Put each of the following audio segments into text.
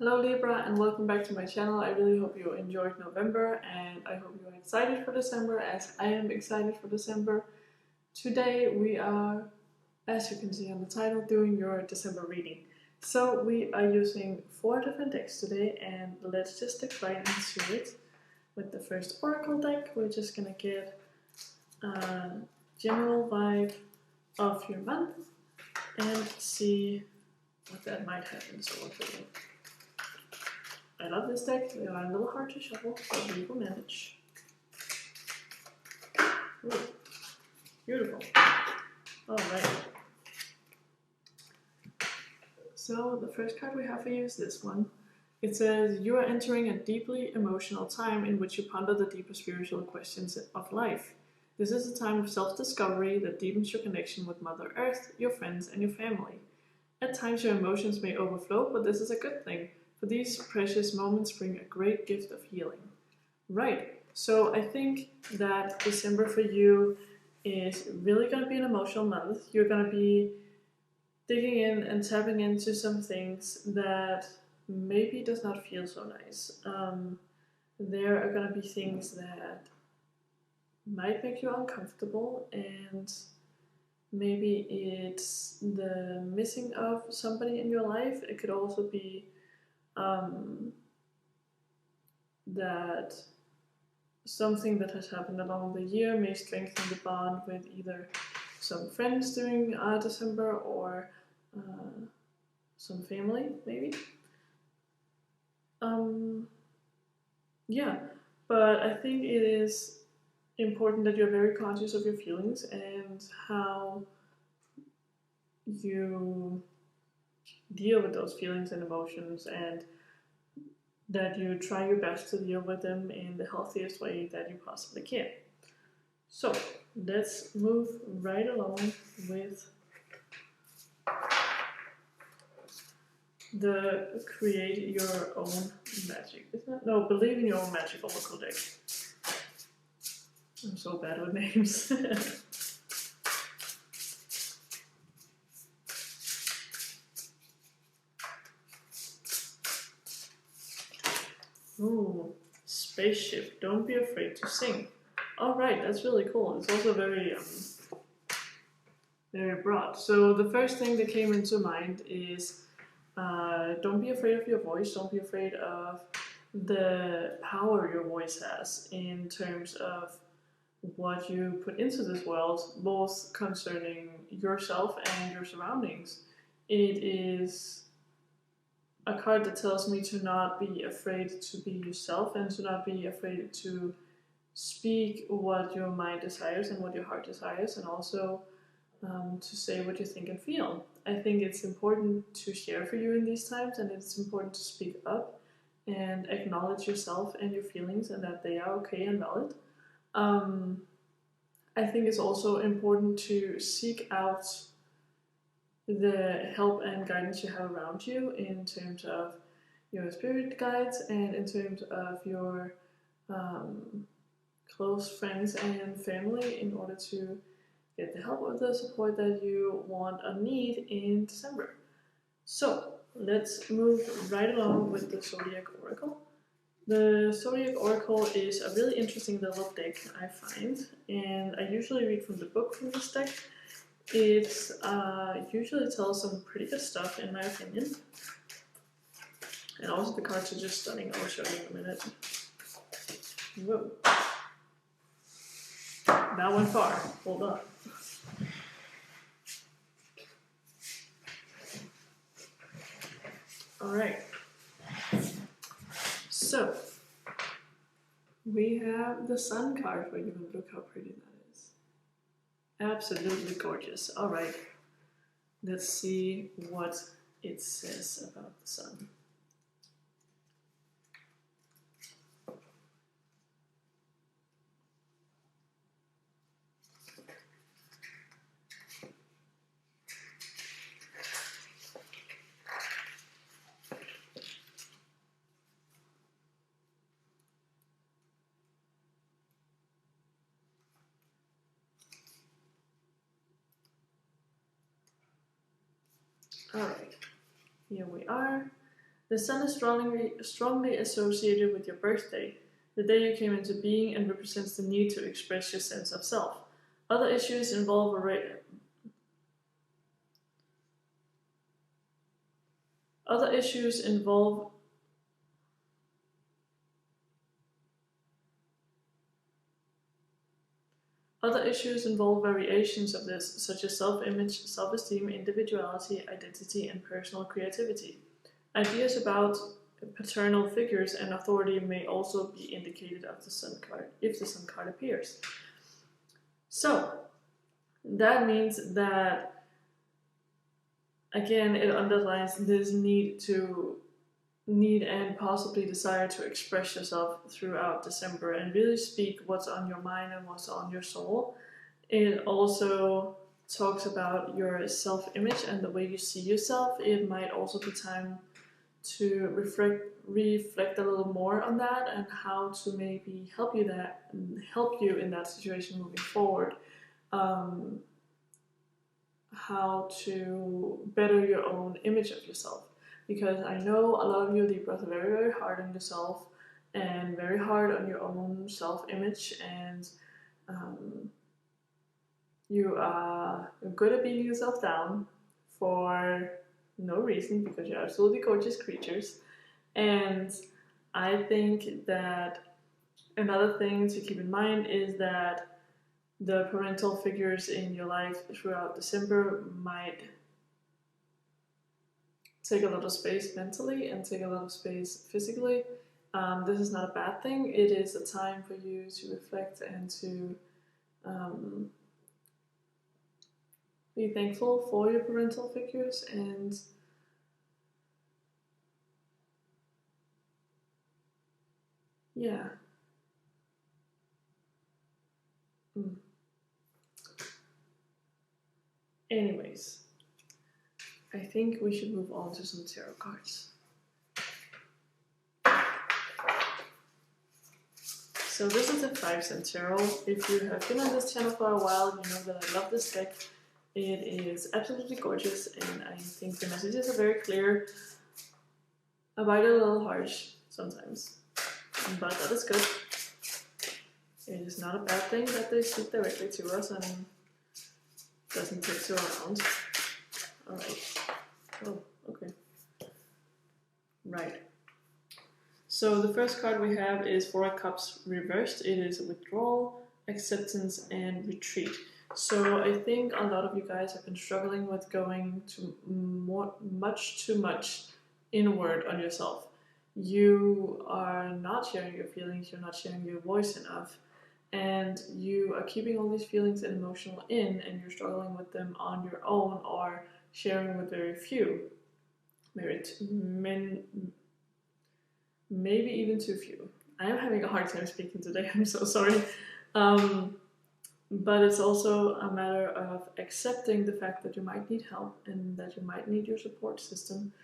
Hello Libra and welcome back to my channel. I really hope you enjoyed November and I hope you are excited for December as I am excited for December. Today we are, as you can see on the title, doing your December reading. So we are using 4 different decks today and let's just stick right into it. With the first Oracle deck, we're just gonna get a general vibe of your month and see what that might have in store for you. I love this deck. They are a little hard to shuffle, but we will manage. Ooh, beautiful. Alright. So the first card we have for you is this one. It says, you are entering a deeply emotional time in which you ponder the deeper spiritual questions of life. This is a time of self-discovery that deepens your connection with Mother Earth, your friends, and your family. At times your emotions may overflow, but this is a good thing. For these precious moments bring a great gift of healing. Right, so I think that December for you is really going to be an emotional month. You're going to be digging in and tapping into some things that maybe does not feel so nice. There are going to be things that might make you uncomfortable, and maybe it's the missing of somebody in your life. It could also be that something that has happened along the year may strengthen the bond with either some friends during December or some family, maybe. Yeah, but I think it is important that you're very conscious of your feelings and how you deal with those feelings and emotions, and that you try your best to deal with them in the healthiest way that you possibly can. So let's move right along with the create your own magic, isn't it? No, believe in your own magic oracle deck. I'm so bad with names. Ooh, spaceship, don't be afraid to sing. Alright, that's really cool. It's also very broad. So the first thing that came into mind is don't be afraid of your voice, don't be afraid of the power your voice has in terms of what you put into this world, both concerning yourself and your surroundings. It is a card that tells me to not be afraid to be yourself and to not be afraid to speak what your mind desires and what your heart desires, and also to say what you think and feel. I think it's important to share for you in these times, and it's important to speak up and acknowledge yourself and your feelings and that they are okay and valid. I think it's also important to seek out the help and guidance you have around you in terms of your spirit guides and in terms of your close friends and family in order to get the help or the support that you want or need in December. So let's move right along with the Zodiac Oracle. The Zodiac Oracle is a really interesting little deck, I find, and I usually read from the book from this deck. It usually tells some pretty good stuff, in my opinion. And also the cards are just stunning. I'll show you in a minute. Whoa. That went far. Hold on. Alright. So, we have the Sun card for you, and look how pretty that is. Absolutely gorgeous. Alright. Let's see what it says about the Sun. Alright, here we are. The sun is strongly associated with your birthday, the day you came into being, and represents the need to express your sense of self. Other issues involve variations of this, such as self-image, self-esteem, individuality, identity, and personal creativity. Ideas about paternal figures and authority may also be indicated of the Sun card if the Sun card appears. So that means that, again, it underlines this need and possibly desire to express yourself throughout December and really speak what's on your mind and what's on your soul. It also talks about your self-image and the way you see yourself. It might also be time to reflect a little more on that and how to maybe help you in that situation moving forward. How to better your own image of yourself. Because I know a lot of you Libras are very, very hard on yourself and very hard on your own self-image, and you are good at beating yourself down for no reason, because you're absolutely gorgeous creatures. And I think that another thing to keep in mind is that the parental figures in your life throughout December might take a lot of space mentally and take a lot of space physically. This is not a bad thing. It is a time for you to reflect and to be thankful for your parental figures, and yeah. Anyways, I think we should move on to some tarot cards. So this is a 5-cent tarot. If you have been on this channel for a while, you know that I love this deck. It is absolutely gorgeous, and I think the messages are very clear. I bite a little harsh sometimes, but that is good. It is not a bad thing that they speak directly to us and doesn't tiptoe around. Alright. Oh, okay. Right. So the first card we have is 4 of Cups reversed. It is withdrawal, acceptance, and retreat. So I think a lot of you guys have been struggling with going to much too much inward on yourself. You are not sharing your feelings, you're not sharing your voice enough, and you are keeping all these feelings and emotional in, and you're struggling with them on your own or sharing with very few. Maybe even too few. I am having a hard time speaking today, I'm so sorry. But it's also a matter of accepting the fact that you might need help and that you might need your support system.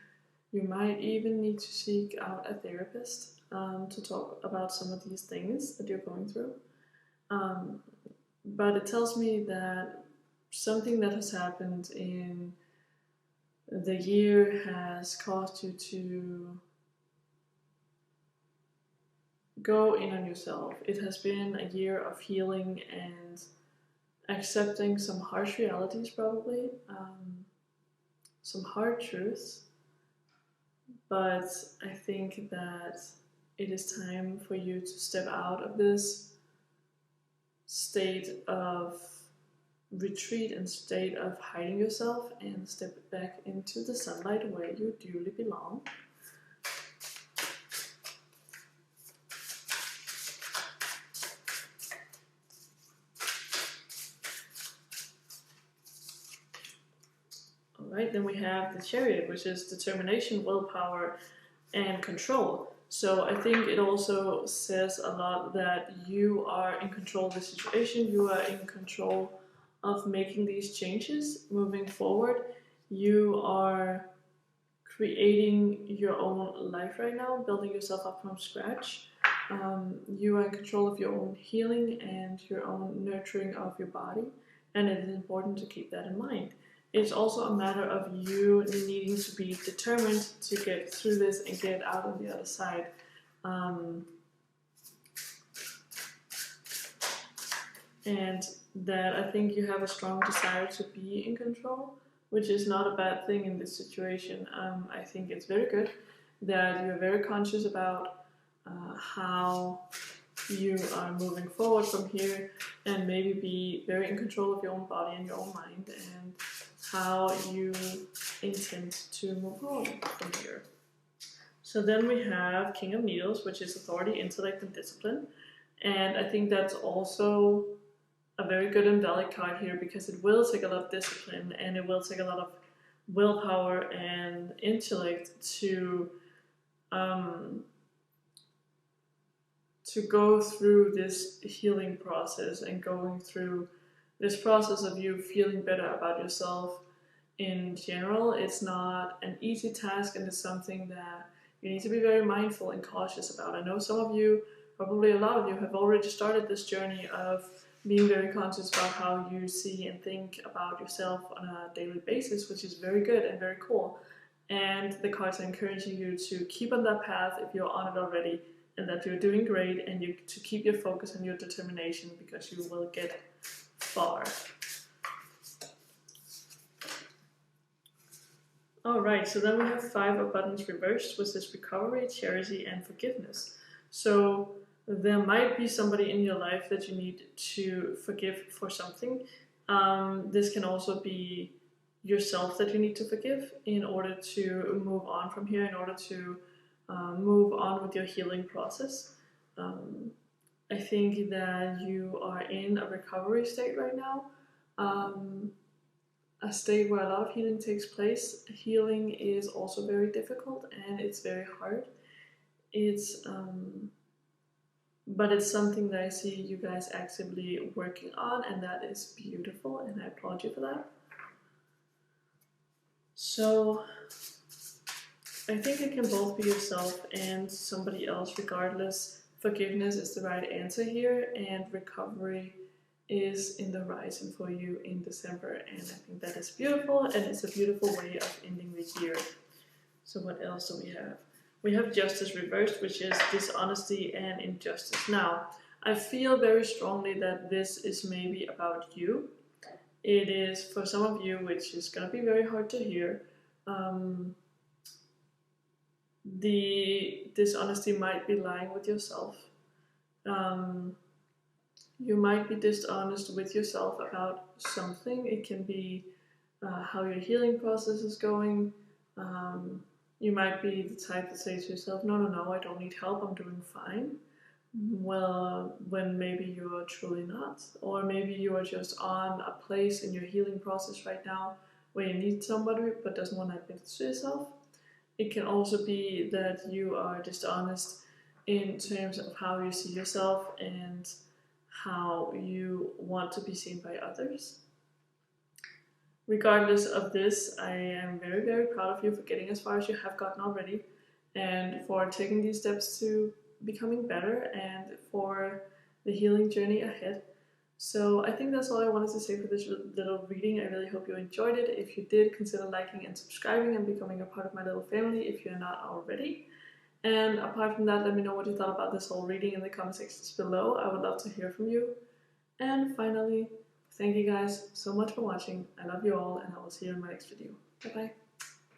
You might even need to seek out a therapist to talk about some of these things that you're going through. But it tells me that something that has happened in the year has caused you to go in on yourself. It has been a year of healing and accepting some harsh realities, probably, some hard truths. But I think that it is time for you to step out of this state of retreat and state of hiding yourself and step back into the sunlight where you duly belong. Alright, then we have the Chariot, which is determination, willpower, and control. So I think it also says a lot that you are in control of the situation, you are in control of making these changes moving forward. You are creating your own life right now, building yourself up from scratch. You are in control of your own healing and your own nurturing of your body, and it is important to keep that in mind. It's also a matter of you needing to be determined to get through this and get out on the other side. And that I think you have a strong desire to be in control, which is not a bad thing in this situation. I think it's very good that you're very conscious about how you are moving forward from here, and maybe be very in control of your own body and your own mind, and how you intend to move on from here. So then we have King of Needles, which is authority, intellect, and discipline. And I think that's also a very good and valid card here, because it will take a lot of discipline and it will take a lot of willpower and intellect to go through this healing process and going through this process of you feeling better about yourself in general. It's not an easy task, and it's something that you need to be very mindful and cautious about. I know some of you, probably a lot of you, have already started this journey of being very conscious about how you see and think about yourself on a daily basis, which is very good and very cool. And the cards are encouraging you to keep on that path if you're on it already, and that you're doing great, and you to keep your focus and your determination, because you will get far. Alright, so then we have 5 of Buttons reversed, which is recovery, charity, and forgiveness. So there might be somebody in your life that you need to forgive for something. This can also be yourself that you need to forgive in order to move on from here, in order to move on with your healing process. I think that you are in a recovery state right now, a state where a lot of healing takes place. Healing is also very difficult and it's very hard. But it's something that I see you guys actively working on, and that is beautiful, and I applaud you for that. So I think it can both be yourself and somebody else regardless. Forgiveness is the right answer here, and recovery is in the horizon for you in December, and I think that is beautiful, and it's a beautiful way of ending the year. So what else do we have? We have Justice reversed, which is dishonesty and injustice. Now, I feel very strongly that this is maybe about you. It is for some of you, which is going to be very hard to hear. The dishonesty might be lying with yourself. You might be dishonest with yourself about something. It can be how your healing process is going. You might be the type that says to yourself, no, I don't need help, I'm doing fine. Well, when maybe you are truly not. Or maybe you are just on a place in your healing process right now where you need somebody but doesn't want to admit it to yourself. It can also be that you are dishonest in terms of how you see yourself and how you want to be seen by others. Regardless of this, I am very, very proud of you for getting as far as you have gotten already, and for taking these steps to becoming better and for the healing journey ahead. So I think that's all I wanted to say for this little reading. I really hope you enjoyed it. If you did, consider liking and subscribing and becoming a part of my little family if you're not already. And apart from that, let me know what you thought about this whole reading in the comment sections below. I would love to hear from you. And finally, thank you guys so much for watching. I love you all, and I will see you in my next video. Bye bye.